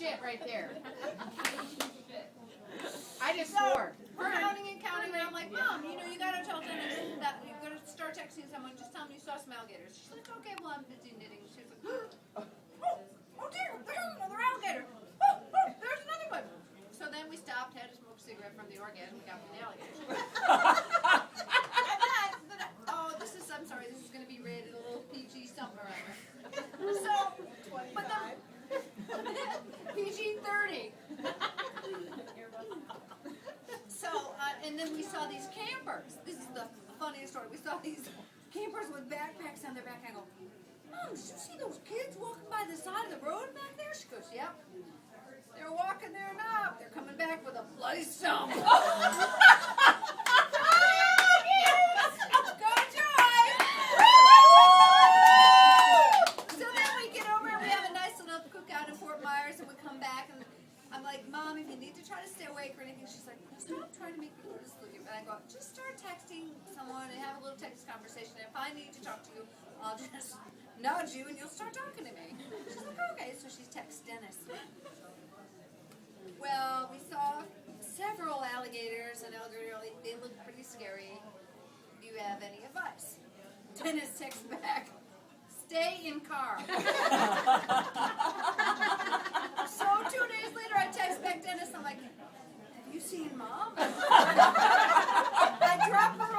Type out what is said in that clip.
shit right there. I just swore. We're counting and counting, and I'm like, Mom, you gotta tell Dennis that you gotta start texting someone. Just tell him you saw some alligators. She's like, okay, well, I'm busy knitting. She's like, oh dear, there's another alligator. Oh, there's another one. So then we stopped, had to smoke a cigarette from the orgasm, we got from the alligators. I'm sorry, this is going to be rated a little PG something or other. So, but then, PG-30. So, and then we saw these campers. This is the funniest story. We saw these campers with backpacks on their back. I go, Mom, did you see those kids walking by the side of the road back there? She goes, yep. They're walking there now. They're coming back with a bloody stump. Mom, if you need to try to stay awake or anything, she's like, stop trying to make me go to sleep. And I go, just start texting someone and have a little text conversation. And if I need to talk to you, I'll just nudge you and you'll start talking to me. She's like, okay. So she texts Dennis. Well, we saw several alligators and they look pretty scary. Do you have any advice? Dennis texts back, stay in car. So 2 days later, I text back Dennis. I'm like, have you seen Mom? I drop him